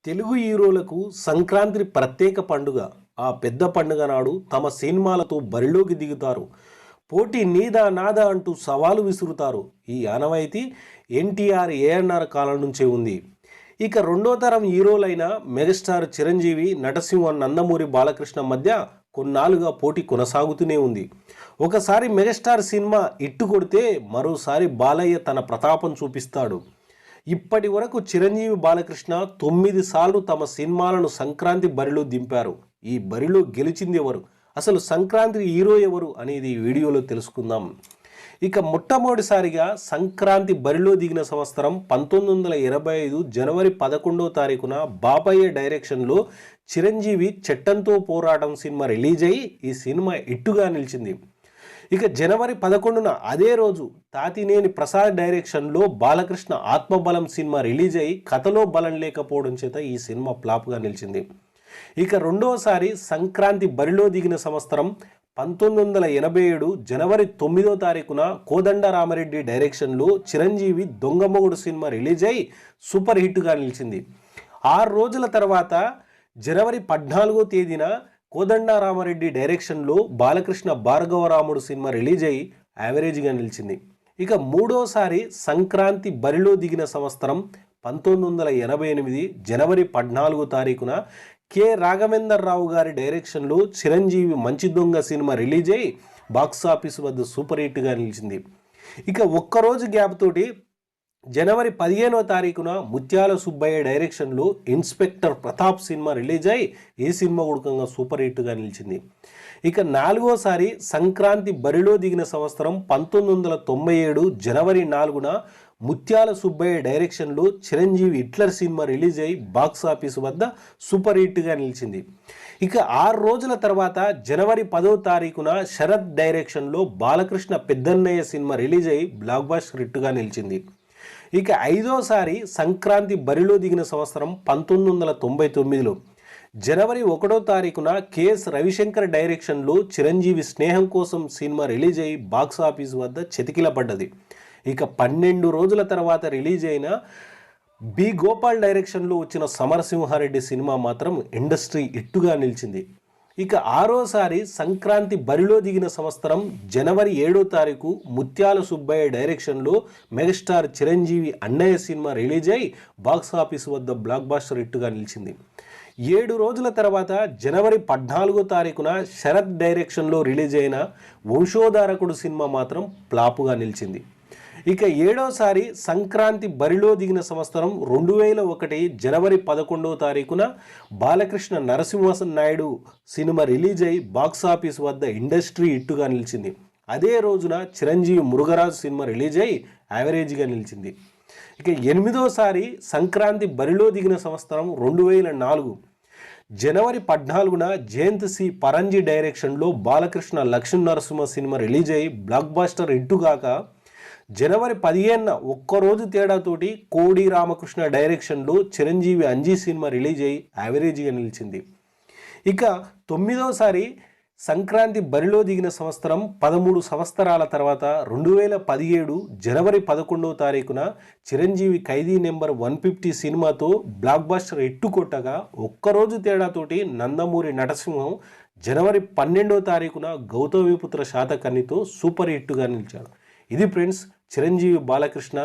తెలుగు హీరోలకు సంక్రాంతి ప్రత్యేక పండుగ. ఆ పెద్ద పండుగ నాడు తమ సినిమాలతో బరిలోకి దిగుతారు. పోటీ నీదా నాదా అంటూ సవాలు విసురుతారు. ఈ ఆనవాయితీ ఎన్టీఆర్, ఏఎన్ఆర్ కాలం నుంచే ఉంది. ఇక రెండో తరం హీరోలైన మెగాస్టార్ చిరంజీవి, నటసింహ, నందమూరి బాలకృష్ణ మధ్య కొన్నాళ్ళుగా పోటీ కొనసాగుతూనే ఉంది. ఒకసారి మెగాస్టార్ సినిమా ఇట్టు కొడితే మరోసారి బాలయ్య తన ప్రతాపం చూపిస్తాడు. ఇప్పటి వరకు చిరంజీవి, బాలకృష్ణ 9 సార్లు తమ సినిమాలను సంక్రాంతి బరిలో దింపారు. ఈ బరిలో గెలిచింది ఎవరు, అసలు సంక్రాంతి హీరో ఎవరు అనేది ఈ వీడియోలో తెలుసుకుందాం. ఇక మొట్టమొదటిసారిగా సంక్రాంతి బరిలో దిగిన సంవత్సరం 1985 జనవరి 11వ తారీఖున బాబయ్య డైరెక్షన్లో చిరంజీవి చట్టంతో పోరాటం సినిమా రిలీజ్ అయ్యి ఈ సినిమా హిట్టుగా నిలిచింది. ఇక జనవరి 11న అదే రోజు తాతినేని ప్రసాద్ డైరెక్షన్లో బాలకృష్ణ ఆత్మబలం సినిమా రిలీజ్ అయ్యి కథలో బలం లేకపోవడం చేత ఈ సినిమా ఫ్లాప్గా నిలిచింది. ఇక రెండోసారి సంక్రాంతి బరిలో దిగిన సంవత్సరం 1987 జనవరి 9వ తారీఖున కోదండరామరెడ్డి డైరెక్షన్లో చిరంజీవి దొంగమొగుడు సినిమా రిలీజ్ అయ్యి సూపర్ హిట్గా నిలిచింది. 6 రోజుల తర్వాత జనవరి 14వ తేదీన కోదండరామరెడ్డి డైరెక్షన్లో బాలకృష్ణ భార్గవరాముడు సినిమా రిలీజ్ అయ్యి యావరేజ్గా నిలిచింది. ఇక మూడోసారి సంక్రాంతి బరిలో దిగిన సంవత్సరం 1988 జనవరి 14వ తారీఖున కె రాఘవేందర్ రావు గారి డైరెక్షన్లో చిరంజీవి మంచి దొంగ సినిమా రిలీజ్ అయ్యి బాక్సాఫీస్ వద్ద సూపర్ హిట్గా నిలిచింది. ఇక ఒక్కరోజు గ్యాప్ తోటి జనవరి 15వ తారీఖున ముత్యాల సుబ్బయ్య డైరెక్షన్లో ఇన్స్పెక్టర్ ప్రతాప్ సినిమా రిలీజ్ అయ్యి ఈ సినిమా ఉడకంగా సూపర్ హిట్గా నిలిచింది. ఇక నాలుగోసారి సంక్రాంతి బరిలో దిగిన సంవత్సరం 1997 జనవరి 4న ముత్యాల సుబ్బయ్య డైరెక్షన్లో చిరంజీవి హిట్లర్ సినిమా రిలీజ్ అయ్యి బాక్సాఫీస్ వద్ద సూపర్ హిట్గా నిలిచింది. ఇక 6 రోజుల తర్వాత జనవరి 10వ తారీఖున శరత్ డైరెక్షన్లో బాలకృష్ణ పెద్దన్నయ్య సినిమా రిలీజ్ అయ్యి బ్లాక్ బస్టర్ హిట్గా నిలిచింది. ఇక ఐదోసారి సంక్రాంతి బరిలో దిగిన సంవత్సరం 1999లో జనవరి 1వ తారీఖున కెఎస్ రవిశంకర్ డైరెక్షన్లో చిరంజీవి స్నేహం కోసం సినిమా రిలీజ్ అయ్యి బాక్సాఫీస్ వద్ద చతికిలపడ్డది. ఇక 12 రోజుల తర్వాత రిలీజ్ అయిన బి గోపాల్ డైరెక్షన్లో వచ్చిన సమరసింహారెడ్డి సినిమా మాత్రం ఇండస్ట్రీ హిట్టుగా నిలిచింది. ఇక ఆరోసారి సంక్రాంతి బరిలో దిగిన సంవత్సరం జనవరి 7వ తారీఖు ముత్యాల సుబ్బయ్య డైరెక్షన్లో మెగాస్టార్ చిరంజీవి అన్నయ్య సినిమా రిలీజ్ అయ్యి బాక్సాఫీస్ వద్ద బ్లాక్ బస్టర్ హిట్గా నిలిచింది. 7 రోజుల తర్వాత జనవరి 14వ తారీఖున శరత్ డైరెక్షన్లో రిలీజ్ అయిన వంశోధారకుడు సినిమా మాత్రం ఫ్లాపుగా నిలిచింది. ఇక 7వసారి సంక్రాంతి బరిలో దిగిన సంవత్సరం 2001 జనవరి 11వ తారీఖున బాలకృష్ణ నరసింహన్ నాయుడు సినిమా రిలీజ్ అయ్యి బాక్సాఫీస్ వద్ద ఇండస్ట్రీ హిట్టుగా నిలిచింది. అదే రోజున చిరంజీవి మురుగరాజు సినిమా రిలీజ్ అయ్యి యావరేజ్గా నిలిచింది. ఇక 8వసారి సంక్రాంతి బరిలో దిగిన సంవత్సరం 2004 జనవరి 14న జయంత్ సి పరంజీ డైరెక్షన్లో బాలకృష్ణ లక్ష్మీ నరసింహ సినిమా రిలీజ్ అయ్యి బ్లాక్ బస్టర్ హిట్టుగాక జనవరి 15న ఒక్కరోజు తేడాతోటి కోడి రామకృష్ణ డైరెక్షన్లో చిరంజీవి అంజీ సినిమా రిలీజ్ అయ్యి యావరేజ్గా నిలిచింది. ఇక 9వసారి సంక్రాంతి బరిలో దిగిన సంవత్సరం 13 సంవత్సరాల తర్వాత 2017 జనవరి 11వ తారీఖున చిరంజీవి ఖైదీ నెంబర్ 150 సినిమాతో బ్లాక్ బస్టర్ హిట్టు కొట్టగా ఒక్కరోజు తేడాతోటి నందమూరి నటసింహం జనవరి 12వ తారీఖున గౌతమిపుత్ర శాతకర్ణితో సూపర్ హిట్టుగా నిలిచాడు. ఇది ఫ్రెండ్స్ చిరంజీవి, బాలకృష్ణ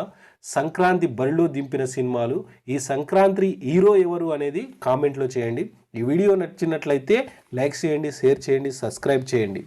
సంక్రాంతి బరిలో దింపిన సినిమాలు. ఈ సంక్రాంతి హీరో ఎవరు అనేది కామెంట్లో చేయండి. ఈ వీడియో నచ్చినట్లయితే లైక్ చేయండి, షేర్ చేయండి, సబ్స్క్రైబ్ చేయండి.